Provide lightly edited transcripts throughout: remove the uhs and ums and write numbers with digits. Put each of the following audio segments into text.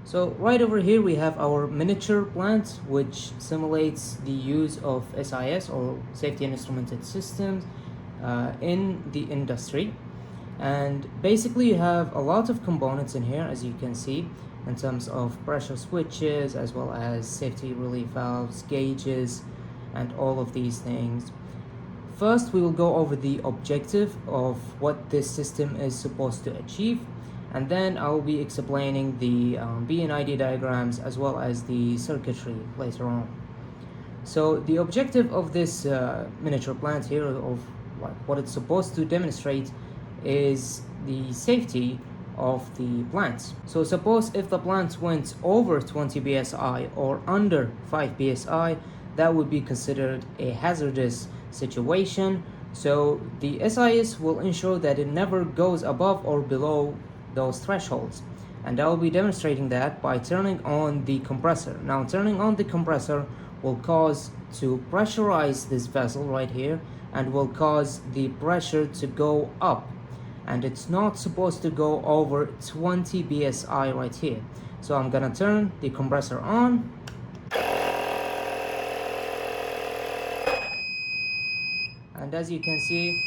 So right over here we have our miniature plant, which simulates the use of SIS or safety and instrumented systems in the industry. And basically you have a lot of components in here, as you can see, in terms of pressure switches as well as safety relief valves, gauges, and all of these things. First, we will go over the objective of what this system is supposed to achieve, and then I will be explaining the P&ID diagrams as well as the circuitry later on. So the objective of this miniature plant here, of what it's supposed to demonstrate, is the safety of the plant. So suppose if the plant went over 20 psi or under 5 psi, that would be considered a hazardous situation. So the SIS will ensure that it never goes above or below those thresholds, and I will be demonstrating that by turning on the compressor. Now turning on the compressor will cause to pressurize this vessel right here and will cause the pressure to go up, and it's not supposed to go over 20 psi right here. So I'm gonna turn the compressor on, and as you can see,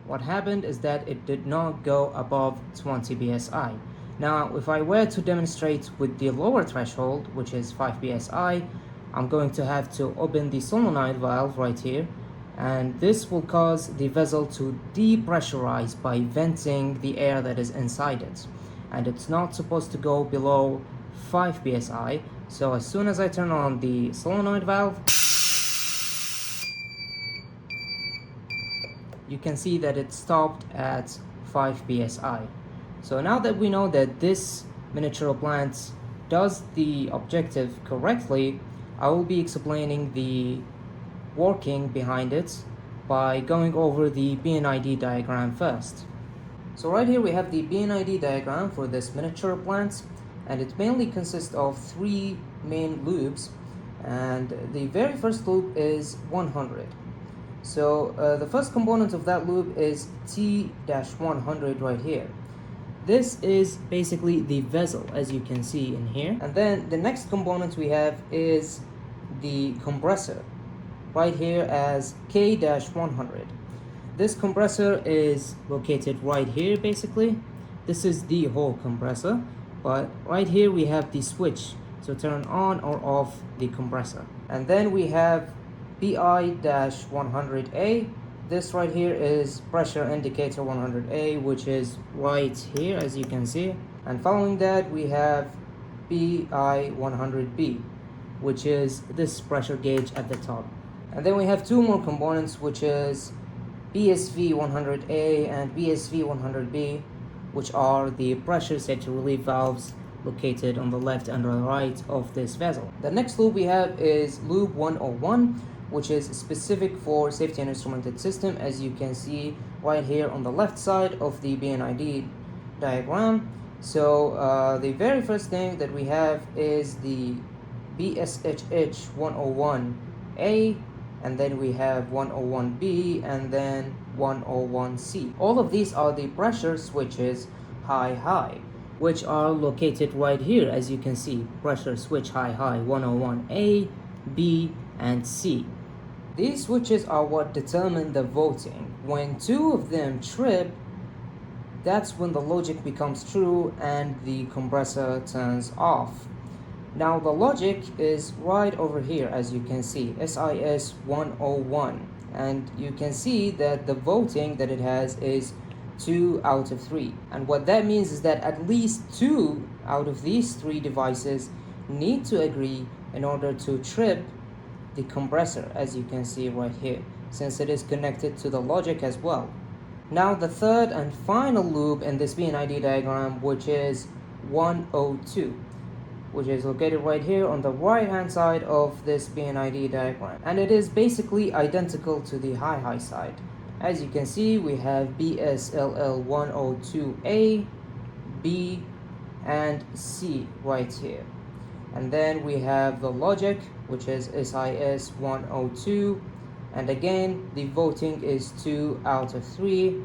what happened is that it did not go above 20 psi. Now if I were to demonstrate with the lower threshold, which is 5 psi, I'm going to have to open the solenoid valve right here, and this will cause the vessel to depressurize by venting the air that is inside it, and it's not supposed to go below 5 psi. So as soon as I turn on the solenoid valve, you can see that it stopped at 5 psi. So now that we know that this miniature plant does the objective correctly, I will be explaining the working behind it by going over the P&ID diagram first. So right here we have the P&ID diagram for this miniature plant, and it mainly consists of 3 main loops, and the very first loop is 100. So the first component of that loop is T-100 right here. This is basically the vessel, as you can see in here. And then the next component we have is the compressor right here as K-100. This compressor is located right here basically. This is the whole compressor, but right here we have the switch to turn on or off the compressor. And then we have PI-100A. This right here is pressure indicator 100A, which is right here as you can see. And following that we have PI-100B, which is this pressure gauge at the top. And then we have 2 more components, which is BSV-100A and BSV-100B, which are the pressure safety relief valves located on the left and the right of this vessel. The next loop we have is loop 101, which is specific for safety and instrumented system, as you can see right here on the left side of the P&ID diagram. So the very first thing that we have is the BSHH 101A, and then we have 101B, and then 101C. All of these are the pressure switches high, which are located right here, as you can see. Pressure switch high 101A, B, and C. These switches are what determine the voting. When 2 of them trip, that's when the logic becomes true and the compressor turns off. Now the logic is right over here, as you can see, SIS 101, and you can see that the voting that it has is 2 out of 3. And what that means is that at least 2 out of these 3 devices need to agree in order to trip the compressor, as you can see right here, since it is connected to the logic as well. Now the third and final loop in this P&ID diagram, which is 102, which is located right here on the right hand side of this P&ID diagram, and it is basically identical to the high side. As you can see, we have BSLL 102A, B, and C right here. And then we have the logic, which is SIS 102, and again the voting is 2 out of 3.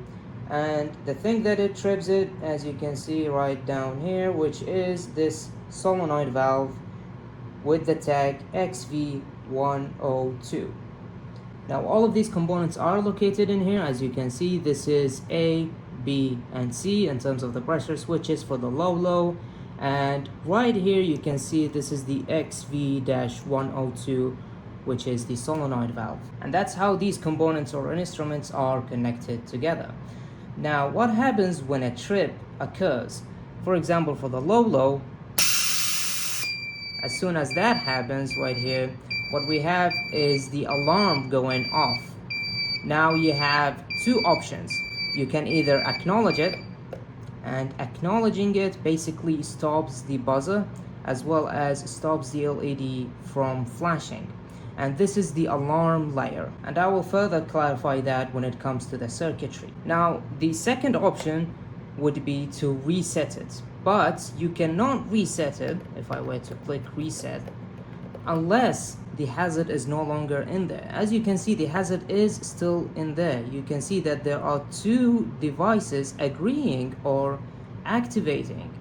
and the thing that it trips it, as you can see right down here, which is this solenoid valve with the tag XV102. Now all of these components are located in here. As you can see, this is A, B, and C in terms of the pressure switches for the low, and right here you can see this is the XV-102, which is the solenoid valve. And that's how these components or instruments are connected together. Now what happens when a trip occurs? For example, for the low, as soon as that happens right here, what we have is the alarm going off. Now you have two options. You can either acknowledge it, and acknowledging it basically stops the buzzer as well as stops the LED from flashing. And this is the alarm layer, and I will further clarify that when it comes to the circuitry. Now the second option would be to reset it, but you cannot reset it, if I were to click reset, unless the hazard is no longer in there. As you can see, the hazard is still in there. You can see that there are two devices agreeing or activating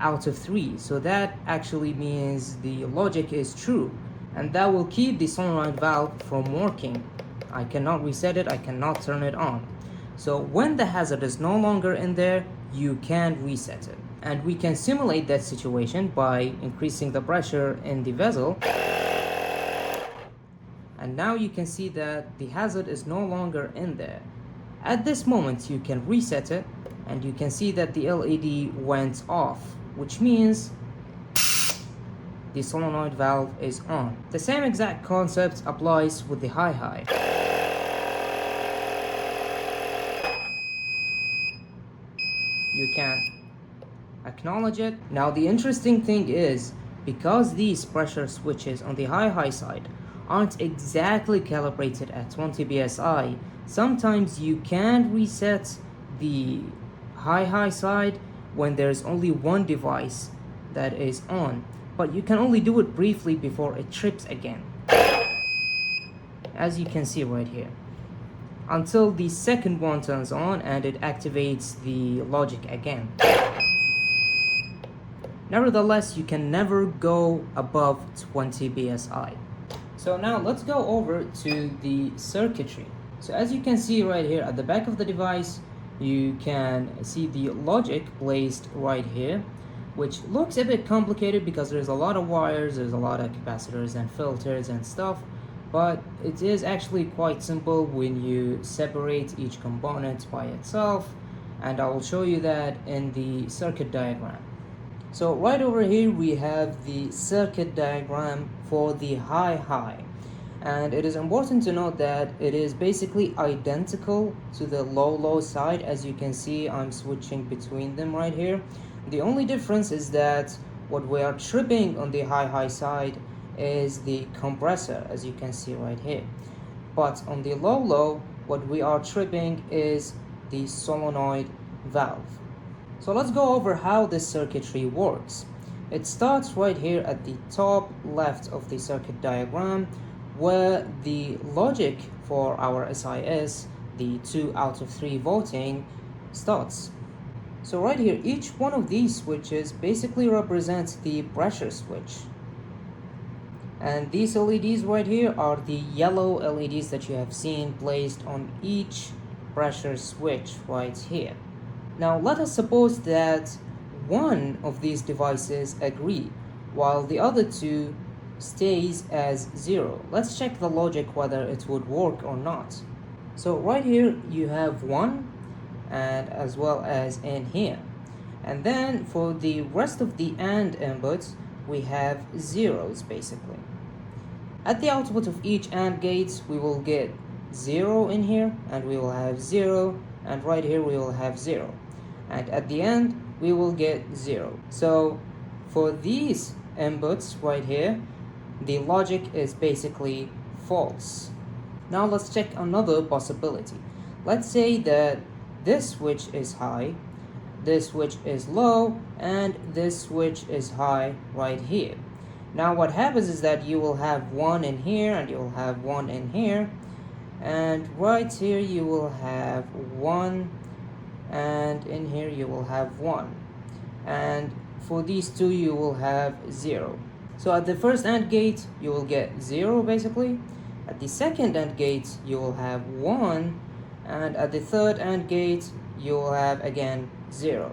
out of three, so that actually means the logic is true, and that will keep the solenoid valve from working. I cannot reset it, I cannot turn it on. So when the hazard is no longer in there, you can reset it. And we can simulate that situation by increasing the pressure in the vessel. And now you can see that the hazard is no longer in there. At this moment, you can reset it, and you can see that the LED went off, which means the solenoid valve is on. The same exact concept applies with the high. You can acknowledge it. Now the interesting thing is, because these pressure switches on the high side aren't exactly calibrated at 20 psi, sometimes you can reset the high side when there's only one device that is on, but you can only do it briefly before it trips again, as you can see right here, until the second one turns on and it activates the logic again. Nevertheless, you can never go above 20 psi. So now let's go over to the circuitry. So as you can see right here at the back of the device, you can see the logic placed right here, which looks a bit complicated because there's a lot of wires, there's a lot of capacitors and filters and stuff, but it is actually quite simple when you separate each component by itself, and I will show you that in the circuit diagram. So right over here we have the circuit diagram for the high, and it is important to note that it is basically identical to the low side. As you can see, I'm switching between them right here. The only difference is that what we are tripping on the high side is the compressor, as you can see right here, but on the low what we are tripping is the solenoid valve. So let's go over how this circuitry works. It starts right here at the top left of the circuit diagram, where the logic for our SIS, the 2 out of 3 voting, starts. So right here, each one of these switches basically represents the pressure switch. And these LEDs right here are the yellow LEDs that you have seen placed on each pressure switch right here. Now let us suppose that one of these devices agree, while the other two stays as 0. Let's check the logic whether it would work or not. So right here you have 1, and as well as in here. And then for the rest of the AND inputs, we have zeros basically. At the output of each AND gate, we will get 0 in here, and we will have 0, and right here we will have 0. And at the end, we will get 0. So for these inputs right here, the logic is basically false. Now let's check another possibility. Let's say that this switch is high, this switch is low, and this switch is high right here. Now what happens is that you will have 1 in here, and you will have 1 in here, and right here you will have 1 and in here you will have 1, and for these two you will have 0. So at the first AND gate you will get 0 basically, at the second AND gate you will have 1, and at the third AND gate you will have again 0.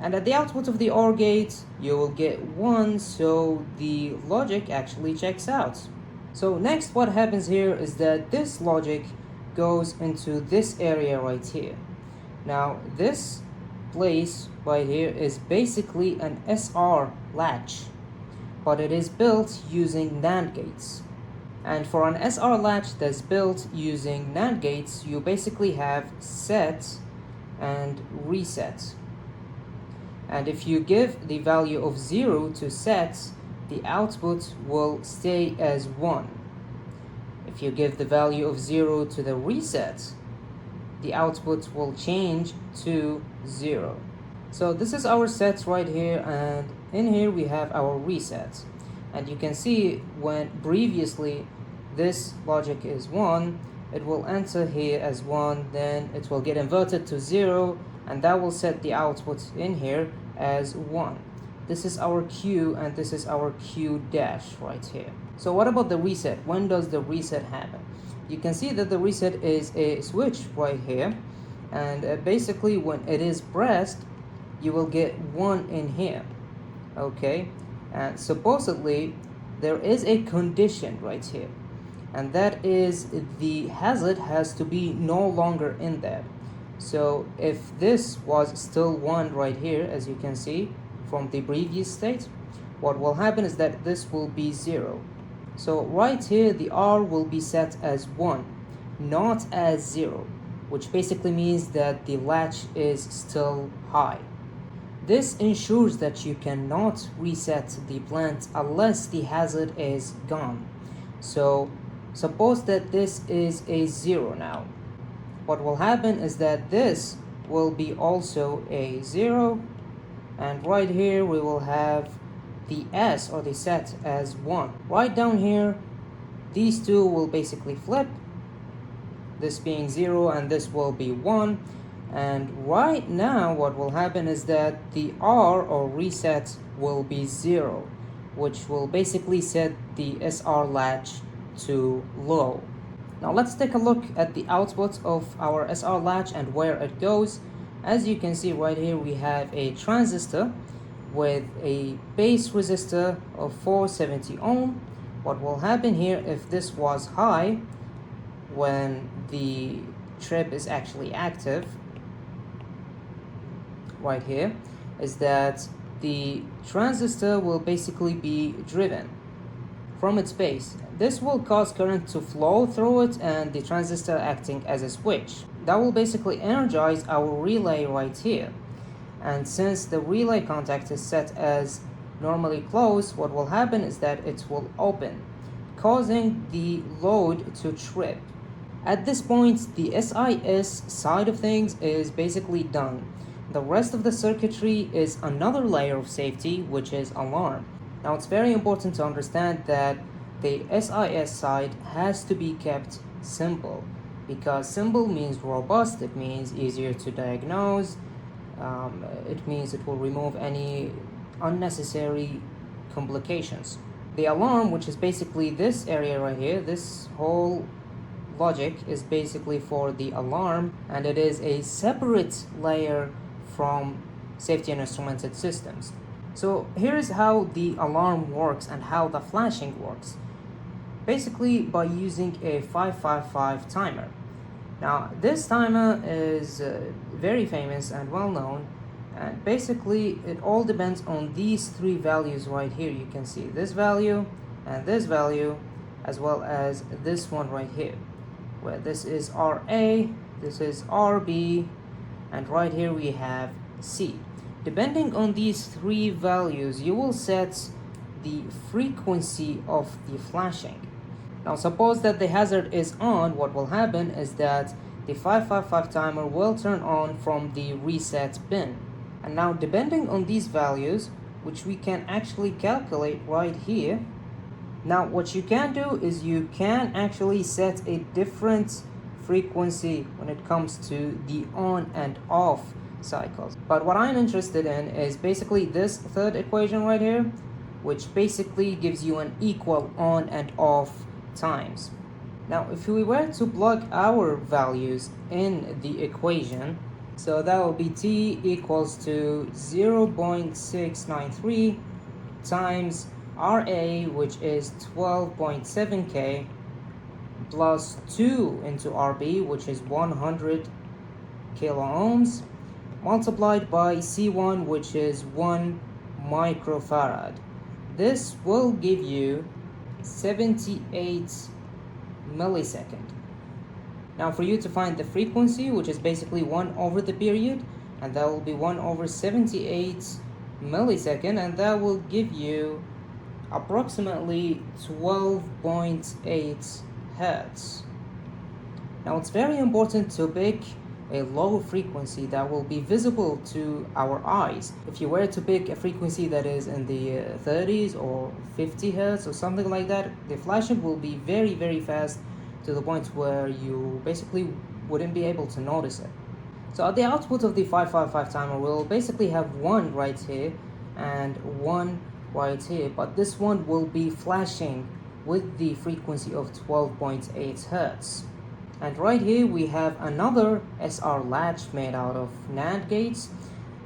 And at the output of the OR gate you will get 1, so the logic actually checks out. So next what happens here is that this logic goes into this area right here. Now this place right here is basically an SR latch, but it is built using NAND gates. And for an SR latch that's built using NAND gates, you basically have set and reset. And if you give the value of 0 to set, the output will stay as 1. If you give the value of 0 to the reset, the output will change to 0. So this is our set right here, and in here we have our reset. And you can see when previously this logic is 1, it will enter here as 1, then it will get inverted to 0, and that will set the output in here as 1. This is our Q, and this is our Q dash right here. So what about the reset? When does the reset happen? You can see that the reset is a switch right here, and basically when it is pressed you will get 1 in here. Okay, and supposedly there is a condition right here, and that is the hazard has to be no longer in there. So if this was still 1 right here, as you can see from the previous state, what will happen is that this will be 0. So right here the R will be set as 1, not as 0, which basically means that the latch is still high. This ensures that you cannot reset the plant unless the hazard is gone. So suppose that this is a 0 now. What will happen is that this will be also a 0, and right here we will have the S or the set as 1. Right down here these two will basically flip, this being 0 and this will be 1. And right now what will happen is that the R or reset will be 0, which will basically set the SR latch to low. Now let's take a look at the output of our SR latch and where it goes. As you can see right here we have a transistor with a base resistor of 470 ohm. What will happen here if this was high when the trip is actually active right here is that the transistor will basically be driven from its base. This will cause current to flow through it and the transistor acting as a switch. That will basically energize our relay right here. And since the relay contact is set as normally closed, what will happen is that it will open, causing the load to trip. At this point, the SIS side of things is basically done. The rest of the circuitry is another layer of safety, which is alarm. Now it's very important to understand that the SIS side has to be kept simple, because simple means robust, it means easier to diagnose, it means it will remove any unnecessary complications. The alarm, which is basically this area right here, this whole logic is basically for the alarm, and it is a separate layer from safety and instrumented systems. So here's how the alarm works and how the flashing works. Basically by using a 555 timer. Now this timer is very famous and well known, and basically it all depends on these three values right here. You can see this value and this value, as well as this one right here, where this is RA, this is RB, and right here we have C. Depending on these three values, you will set the frequency of the flashing. Now suppose that the hazard is on, what will happen is that the 555 timer will turn on from the reset pin. And now depending on these values, which we can actually calculate right here, now what you can do is you can actually set a different frequency when it comes to the on and off cycles. But what I'm interested in is basically this third equation right here, which basically gives you an equal on and off times. Now, if we were to plug our values in the equation, so that will be T equals to 0.693 times RA, which is 12.7K, plus 2 into RB, which is 100 kilo ohms, multiplied by C1, which is 1 microfarad. This will give you 78 millisecond. Now for you to find the frequency, which is basically 1 over the period, and that will be 1 over 78 millisecond, and that will give you approximately 12.8 hertz. Now it's very important to pick a low frequency that will be visible to our eyes. If you were to pick a frequency that is in the 30s or 50 hertz or something like that, the flashing will be very, very fast to the point where you basically wouldn't be able to notice it. So at the output of the 555 timer, we'll basically have one right here and one right here, but this one will be flashing with the frequency of 12.8 hertz. And right here we have another SR latch made out of NAND gates,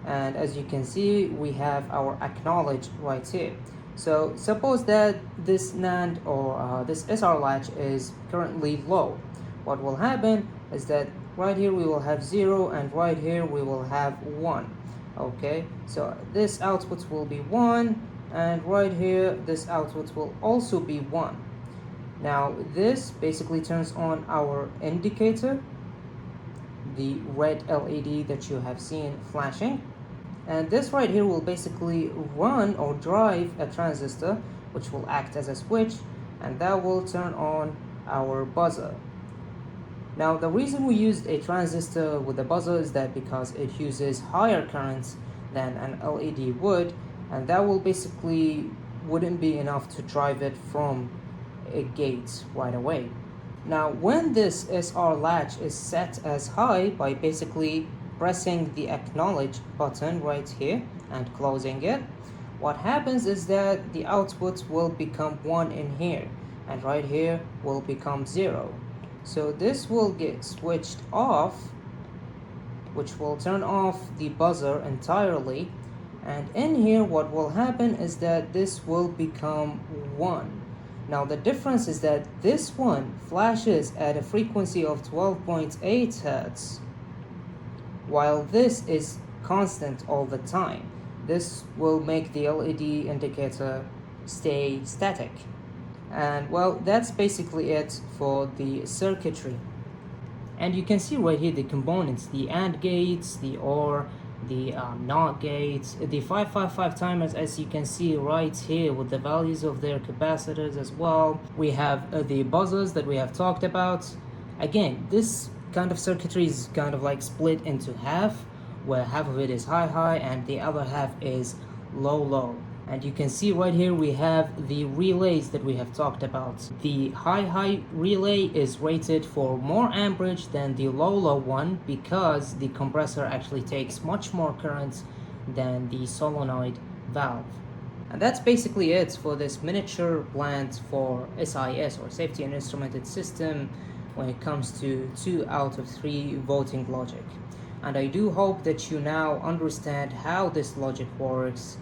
and as you can see we have our acknowledge right here. So suppose that this NAND or this SR latch is currently low. What will happen is that right here we will have 0 and right here we will have 1. Okay, so this output will be 1, and right here this output will also be 1. Now this basically turns on our indicator, the red LED that you have seen flashing, and this right here will basically run or drive a transistor which will act as a switch, and that will turn on our buzzer. Now the reason we used a transistor with a buzzer is that because it uses higher currents than an LED would, and that will basically wouldn't be enough to drive it from a gate right away. Now when this SR latch is set as high by basically pressing the acknowledge button right here and closing it, what happens is that the output will become 1 in here, and right here will become 0. So this will get switched off, which will turn off the buzzer entirely, and in here what will happen is that this will become 1. Now the difference is that this one flashes at a frequency of 12.8 hertz, while this is constant all the time. This will make the LED indicator stay static. And well, that's basically it for the circuitry. And you can see right here the components, the AND gates, the OR, the NOT gates, the 555 timers, as you can see right here with the values of their capacitors as well. We have the buzzers that we have talked about. Again, this kind of circuitry is kind of like split into half, where half of it is high and the other half is low. And you can see right here we have the relays that we have talked about. The high relay is rated for more amperage than the low one because the compressor actually takes much more current than the solenoid valve. And that's basically it for this miniature plant for SIS, or safety and instrumented system, when it comes to 2 out of 3 voting logic. And I do hope that you now understand how this logic works,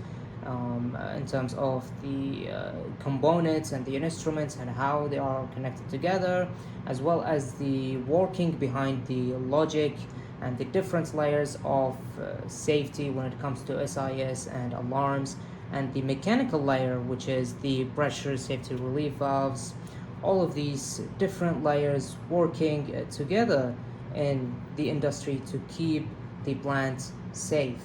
in terms of the components and the instruments and how they are connected together, as well as the working behind the logic and the different layers of safety when it comes to SIS and alarms, and the mechanical layer, which is the pressure safety relief valves. All of these different layers working together in the industry to keep the plant safe.